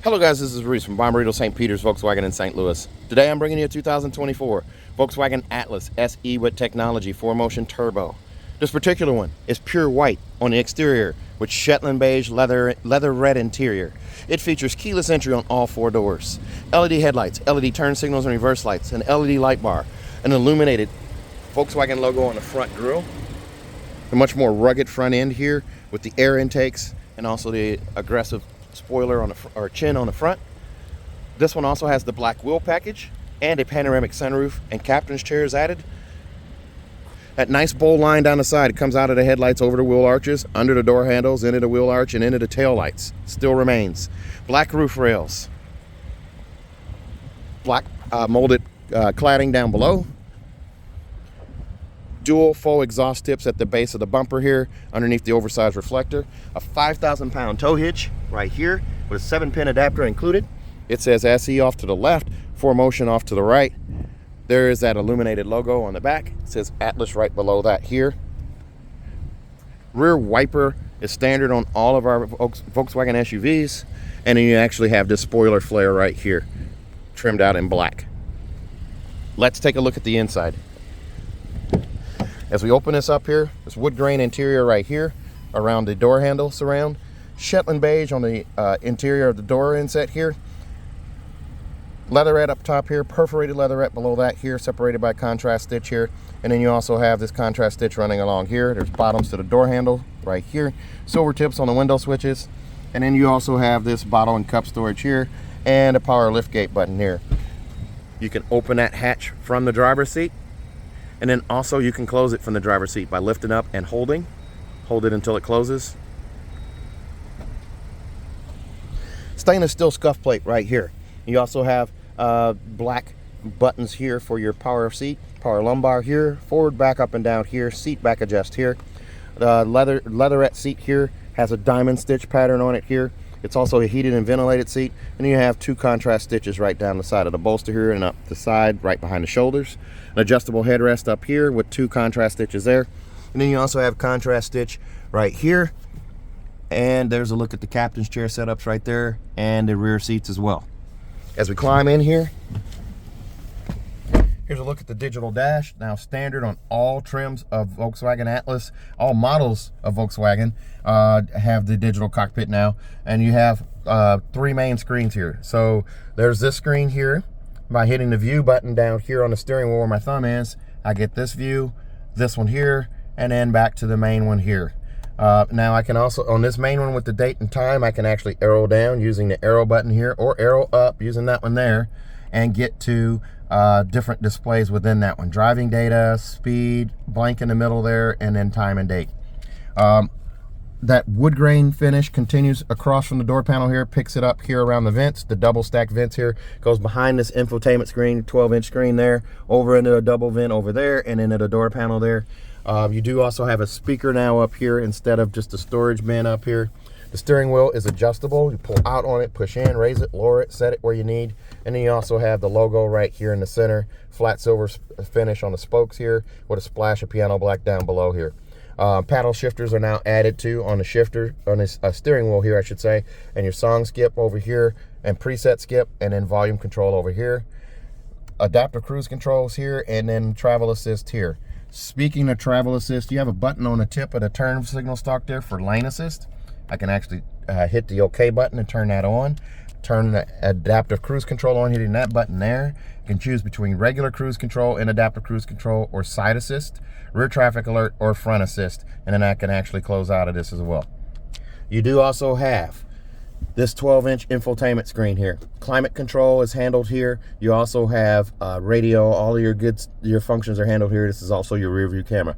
Hello guys, this is Reese from Bomberito St. Peter's Volkswagen in St. Louis. Today I'm bringing you a 2024 Volkswagen Atlas SE with technology 4Motion Turbo. This particular one is pure white on the exterior with Shetland beige leatherette interior. It features keyless entry on all four doors, LED headlights, LED turn signals and reverse lights, an LED light bar, an illuminated Volkswagen logo on the front grille, a much more rugged front end here with the air intakes and also the aggressive spoiler on the chin on the front. This one also has the black wheel package and a panoramic sunroof and captain's chairs added. That nice bowl line down the side, it comes out of the headlights over the wheel arches, under the door handles, into the wheel arch, and into the tail lights. Still remains. Black roof rails. Black molded cladding down below. Dual faux exhaust tips at the base of the bumper here, underneath the oversized reflector. A 5,000-pound tow hitch right here with a 7-pin adapter included. It says SE off to the left, 4Motion off to the right. There is that illuminated logo on the back. It says Atlas right below that here. Rear wiper is standard on all of our Volkswagen SUVs. And then you actually have this spoiler flare right here, trimmed out in black. Let's take a look at the inside. As we open this up here, this wood grain interior right here around the door handle surround. Shetland beige on the interior of the door inset here. Leatherette up top here, perforated leatherette below that here, separated by contrast stitch here. And then you also have this contrast stitch running along here. There's bottoms to the door handle right here. Silver tips on the window switches. And then you also have this bottle and cup storage here and a power liftgate button here. You can open that hatch from the driver's seat. And then also you can close it from the driver's seat by lifting up and holding. Hold it until it closes. Stainless steel scuff plate right here. You also have black buttons here for your power seat, power lumbar here, forward, back, up and down here, seat back adjust here. The leatherette seat here has a diamond stitch pattern on it here. It's also a heated and ventilated seat. And you have two contrast stitches right down the side of the bolster here and up the side right behind the shoulders. An adjustable headrest up here with two contrast stitches there. And then you also have contrast stitch right here. And there's a look at the captain's chair setups right there and the rear seats as well. As we climb in here, here's a look at the digital dash. Now standard on all trims of Volkswagen Atlas. All models of Volkswagen have the digital cockpit now. And you have three main screens here. So there's this screen here. By hitting the view button down here on the steering wheel where my thumb is, I get this view, this one here, and then back to the main one here. Now I can also, on this main one with the date and time, I can actually arrow down using the arrow button here, or arrow up using that one there, and get to different displays within that one. Driving data, speed, blank in the middle there, and then time and date. That wood grain finish continues across from the door panel here, picks it up here around the vents. The double stack vents here goes behind this infotainment screen, 12-inch screen there, over into a double vent over there, and into the door panel there. You do also have a speaker now up here instead of just a storage bin up here. The steering wheel is adjustable. You pull out on it, push in, raise it, lower it, set it where you need. And then you also have the logo right here in the center, flat silver finish on the spokes here with a splash of piano black down below here. Paddle shifters are now added to on the shifter, on this steering wheel here I should say, and your song skip over here and preset skip, and then volume control over here. Adaptive cruise controls here, and then travel assist here. Speaking of travel assist, you have a button on the tip of the turn signal stalk there for lane assist. I can actually hit the OK button and turn that on. Turn the adaptive cruise control on, hitting that button there. You can choose between regular cruise control and adaptive cruise control, or side assist, rear traffic alert, or front assist. And then I can actually close out of this as well. You do also have this 12-inch infotainment screen here. Climate control is handled here. You also have radio. All of your functions are handled here. This is also your rear view camera.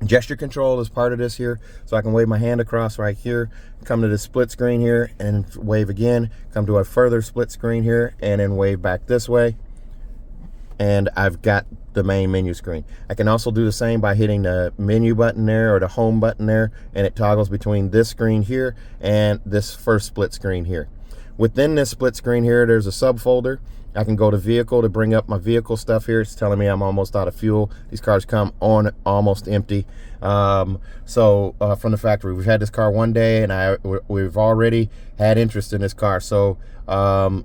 Gesture control is part of this here, so I can wave my hand across right here, come to the split screen here and wave again, come to a further split screen here and then wave back this way, and I've got the main menu screen. I can also do the same by hitting the menu button there or the home button there, and it toggles between this screen here and this first split screen here. Within this split screen here, there's a subfolder. I can go to vehicle to bring up my vehicle stuff here. It's telling me I'm almost out of fuel. These cars come on almost empty. From the factory, we've had this car one day, and we've already had interest in this car. So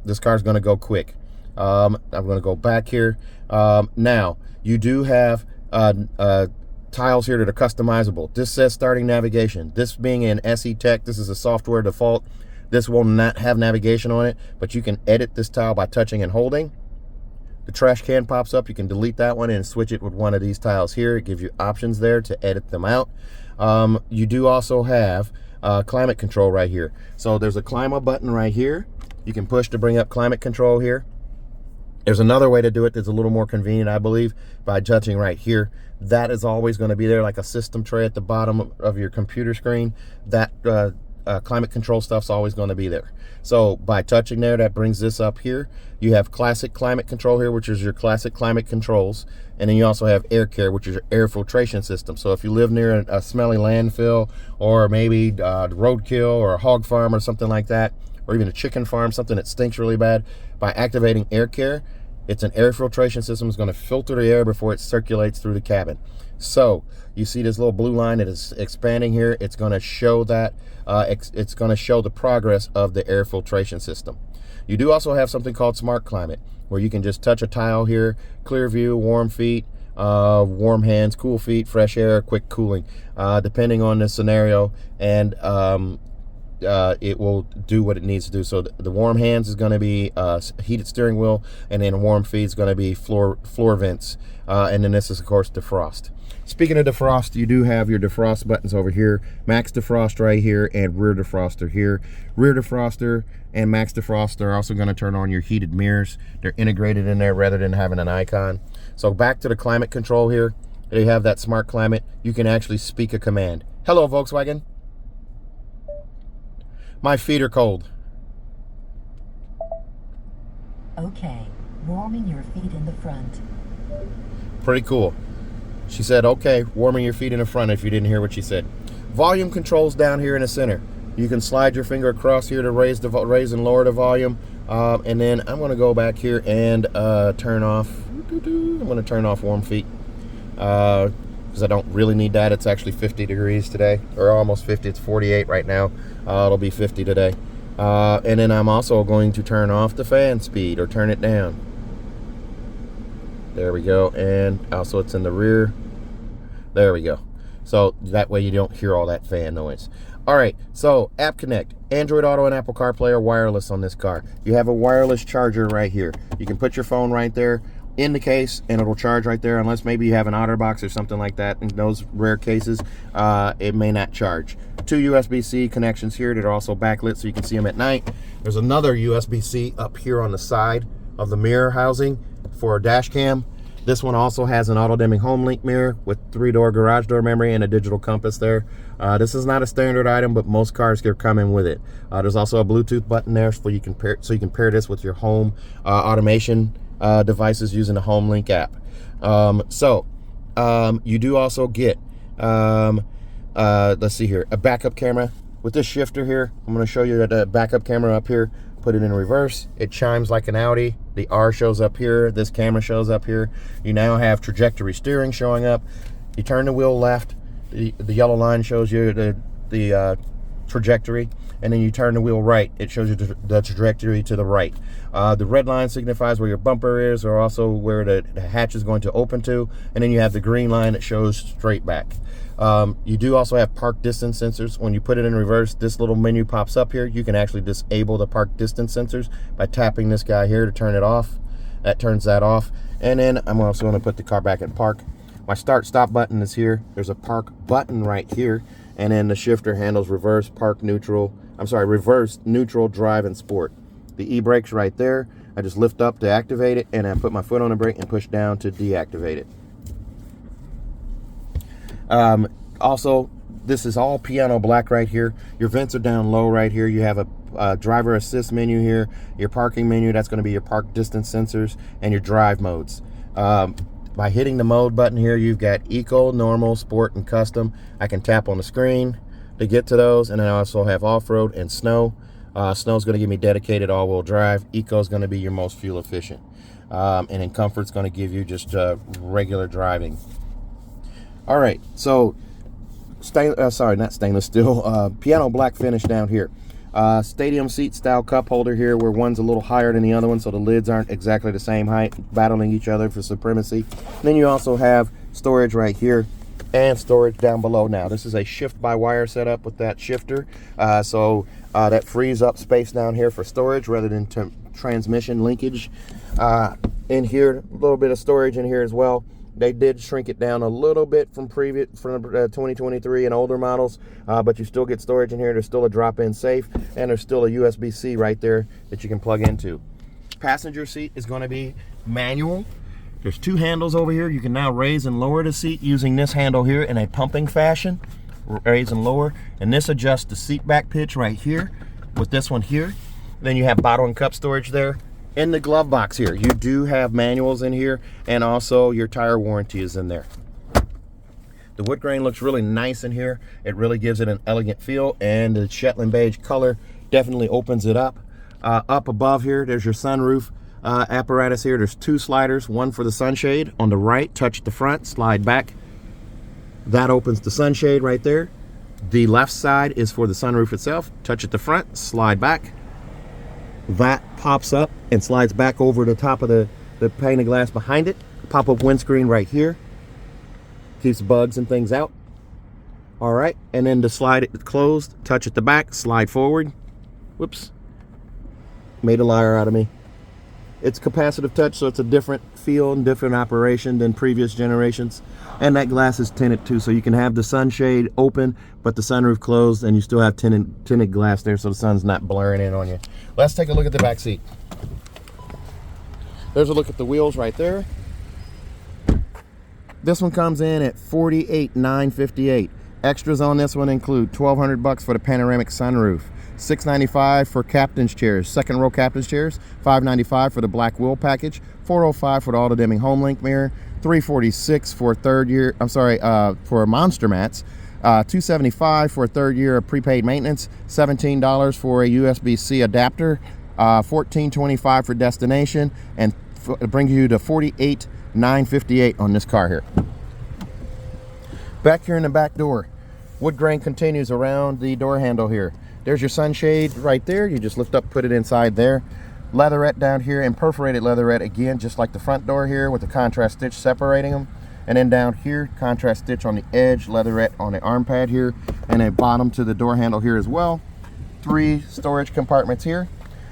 this car is going to go quick. I'm going to go back here. Now, you do have tiles here that are customizable. This says starting navigation. This being an SE Tech, this is a software default. This will not have navigation on it, but you can edit this tile by touching and holding. The trash can pops up. You can delete that one and switch it with one of these tiles here. It gives you options there to edit them out. You do also have climate control right here. So there's a climate button right here. You can push to bring up climate control here. There's another way to do it that's a little more convenient, I believe, by touching right here. That is always going to be there, like a system tray at the bottom of your computer screen. That climate control stuff's always going to be there. So by touching there, that brings this up here. You have classic climate control here, which is your classic climate controls. And then you also have air care, which is your air filtration system. So if you live near a smelly landfill, or maybe roadkill or a hog farm or something like that, or even a chicken farm, something that stinks really bad, by activating air care, it's an air filtration system. It's going to filter the air before it circulates through the cabin. So you see this little blue line that is expanding here. It's going to show that it's going to show the progress of the air filtration system. You do also have something called Smart Climate, where you can just touch a tile here, clear view, warm feet, warm hands, cool feet, fresh air, quick cooling, depending on the scenario, and it will do what it needs to do. So the warm hands is going to be heated steering wheel, and then warm feet is going to be floor vents, and then this is of course defrost. Speaking of defrost, you do have your defrost buttons over here. Max defrost right here, and rear defroster here. Rear defroster and max defrost are also going to turn on your heated mirrors. They're integrated in there rather than having an icon. So back to the climate control here. They have that Smart Climate. You can actually speak a command. Hello, Volkswagen. My feet are cold. Okay, warming your feet in the front. Pretty cool. She said, okay, warming your feet in the front, if you didn't hear what she said. Volume controls down here in the center. You can slide your finger across here to raise and lower the volume. And then I'm going to go back here and turn off. I'm going to turn off warm feet. Because I don't really need that. It's actually 50 degrees today, or almost 50. It's 48 right now. It'll be 50 today. And then I'm also going to turn off the fan speed, or turn it down. There we go. And also it's in the rear. There we go. So that way you don't hear all that fan noise. All right, so App Connect, Android Auto and Apple CarPlay are wireless on this car. You have a wireless charger right here. You can put your phone right there in the case, and it'll charge right there, unless maybe you have an OtterBox or something like that. In those rare cases, it may not charge. 2 USB-C connections here that are also backlit, so you can see them at night. There's another USB-C up here on the side of the mirror housing for a dash cam. This one also has an auto-dimming home link mirror with 3-door garage door memory and a digital compass there. This is not a standard item, but most cars are coming with it. There's also a Bluetooth button there so you can pair this with your home automation devices using the Home Link app. You do also get, let's see here, a backup camera. With this shifter here, I'm going to show you the backup camera up here. Put it in reverse. It chimes like an Audi. The R shows up here. This camera shows up here. You now have trajectory steering showing up. You turn the wheel left. The yellow line shows you the trajectory, and then you turn the wheel right. It shows you the trajectory to the right. The red line signifies where your bumper is, or also where the hatch is going to open to, and then you have the green line that shows straight back. You do also have park distance sensors. When you put it in reverse, this little menu pops up here. You can actually disable the park distance sensors by tapping this guy here to turn it off. That turns that off. And then I'm also going to put the car back in park. My start stop button is here. There's a park button right here. And then the shifter handles reverse, reverse, neutral, drive, and sport. The e-brake's right there. I just lift up to activate it, and I put my foot on the brake and push down to deactivate it. Also, this is all piano black right here. Your vents are down low right here. You have a driver assist menu here, your parking menu, that's going to be your park distance sensors, and your drive modes. By hitting the mode button here, you've got Eco, Normal, Sport, and Custom. I can tap on the screen to get to those, and then I also have Off-Road and Snow. Snow's going to give me dedicated all-wheel drive. Eco is going to be your most fuel efficient. And in comfort's going to give you just regular driving. All right, so sorry, not stainless steel, piano black finish down here. Stadium seat style cup holder here, where one's a little higher than the other one, so the lids aren't exactly the same height, battling each other for supremacy. And then you also have storage right here and storage down below. Now this is a shift by wire setup with that shifter, so that frees up space down here for storage rather than transmission linkage. In here, a little bit of storage in here as well. They did shrink it down a little bit from 2023 and older models, but you still get storage in here. There's still a drop-in safe, and there's still a USB-C right there that you can plug into. Passenger seat is going to be manual. There's two handles over here. You can now raise and lower the seat using this handle here in a pumping fashion. Raise and lower, and this adjusts the seat back pitch right here with this one here. Then you have bottle and cup storage there. In the glove box here, you do have manuals in here, and also your tire warranty is in there. The wood grain looks really nice in here. It really gives it an elegant feel, and the Shetland beige color definitely opens it up. Up above here, there's your sunroof apparatus here. There's two sliders, one for the sunshade. On the right, touch the front, slide back. That opens the sunshade right there. The left side is for the sunroof itself. Touch at the front, slide back. That pops up and slides back over the top of the pane of glass behind it. Pop-up windscreen right here. Keeps bugs and things out. All right, and then to slide it closed, touch at the back, slide forward. Whoops. Made a liar out of me. It's capacitive touch, so it's a different feel and different operation than previous generations. And that glass is tinted too, so you can have the sunshade open, but the sunroof closed, and you still have tinted glass there, so the sun's not blurring in on you. Let's take a look at the back seat. There's a look at the wheels right there. This one comes in at $48,958. Extras on this one include $1,200 for the panoramic sunroof, $695 for captain's chairs, second row captain's chairs, $595 for the black wheel package, $405 for the auto dimming home link mirror, $346 for for monster mats, $275 for a third year of prepaid maintenance, $17 for a USB-C adapter, $1425 for destination, and it brings you to $48,958 on this car here. Back here in the back door, wood grain continues around the door handle here. There's your sunshade right there. You just lift up, put it inside there. Leatherette down here, and perforated leatherette again, just like the front door here, with the contrast stitch separating them. And then down here, contrast stitch on the edge, leatherette on the arm pad here, and a bottom to the door handle here as well. 3 storage compartments here.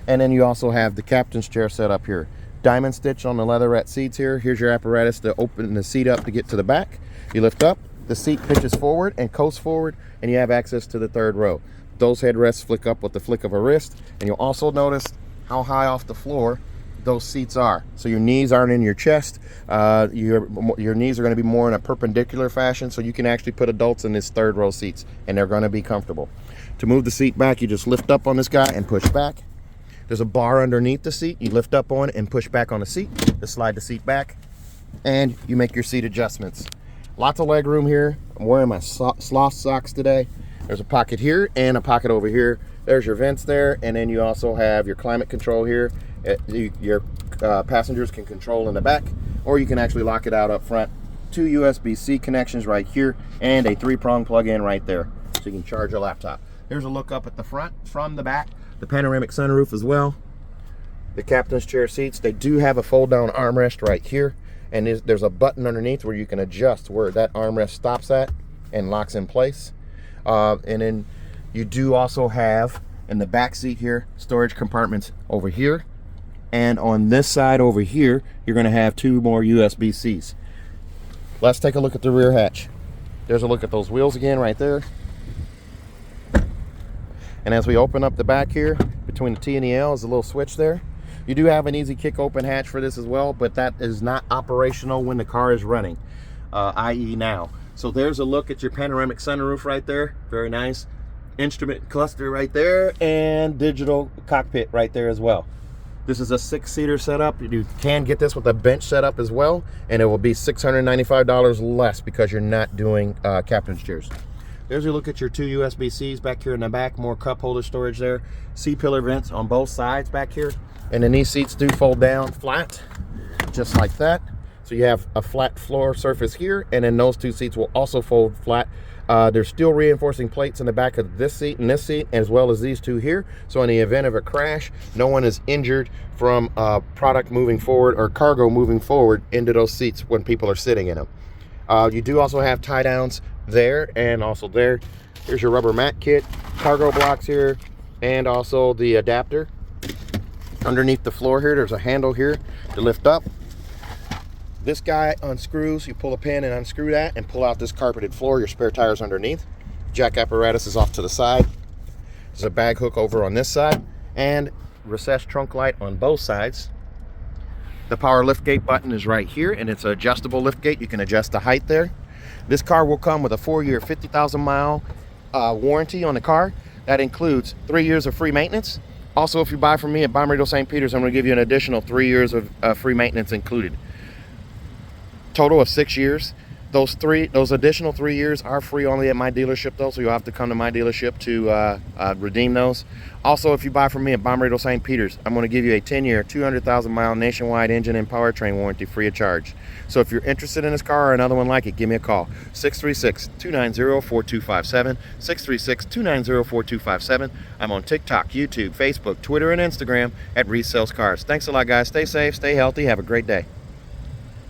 And then you also have the captain's chair set up here. Diamond stitch on the leatherette seats here. Here's your apparatus to open the seat up to get to the back. You lift up, the seat pitches forward and coasts forward, and you have access to the third row. Those headrests flick up with the flick of a wrist, and you'll also notice how high off the floor those seats are. So your knees aren't in your chest. Your knees are going to be more in a perpendicular fashion, so you can actually put adults in this third row seats, and they're going to be comfortable. To move the seat back, you just lift up on this guy and push back. There's a bar underneath the seat. You lift up on it and push back on the seat to slide the seat back, and you make your seat adjustments. Lots of leg room here. I'm wearing my sloth socks today. There's a pocket here and a pocket over here. There's your vents there, and then you also have your climate control here. Your passengers can control in the back, or you can actually lock it out up front. 2 USB-C connections right here, and a 3-prong plug-in right there, so you can charge your laptop. Here's a look up at the front from the back. The panoramic sunroof as well. The captain's chair seats, they do have a fold-down armrest right here, and there's a button underneath where you can adjust where that armrest stops at and locks in place. And then you do also have in the back seat here storage compartments over here, and on this side over here you're going to have 2 more USB-Cs. Let's take a look at the rear hatch. There's a look at those wheels again right there. And as we open up the back here, between the T and the L is a little switch there. You do have an easy kick open hatch for this as well, but that is not operational when the car is running, i.e. now. So there's a look at your panoramic sunroof right there. Very nice. Instrument cluster right there, and digital cockpit right there as well. This is a 6-seater setup. You can get this with a bench setup as well, and it will be $695 less because you're not doing captain's chairs. There's a look at your 2 USB-Cs back here in the back, more cup holder storage there. C-pillar vents on both sides back here. And then these seats do fold down flat, just like that. So you have a flat floor surface here, and then those 2 seats will also fold flat. There's steel reinforcing plates in the back of this seat and this seat, as well as these 2 here. So in the event of a crash, no one is injured from product moving forward or cargo moving forward into those seats when people are sitting in them. You do also have tie downs there and also there. Here's your rubber mat kit, cargo blocks here, and also the adapter. Underneath the floor here, there's a handle here to lift up. This guy unscrews. You pull a pin and unscrew that and pull out this carpeted floor. Your spare tires underneath. Jack apparatus is off to the side. There's a bag hook over on this side and recessed trunk light on both sides. The power liftgate button is right here, and it's an adjustable liftgate. You can adjust the height there. This car will come with a 4-year, 50,000-mile warranty on the car. That includes 3 years of free maintenance. Also, if you buy from me at Bomb Radio St. Peter's, I'm going to give you an additional 3 years of free maintenance included. Total of 6 years. Those additional 3 years are free only at my dealership though, so you'll have to come to my dealership to redeem those. Also, if you buy from me at Bomb Radio St. Peter's, I'm going to give you a 10-year, 200,000-mile nationwide engine and powertrain warranty free of charge. So if you're interested in this car or another one like it, give me a call. 636-290-4257, 636-290-4257. I'm on TikTok, YouTube, Facebook, Twitter, and Instagram at Reese Sells Cars. Thanks a lot, guys. Stay safe, stay healthy, have a great day.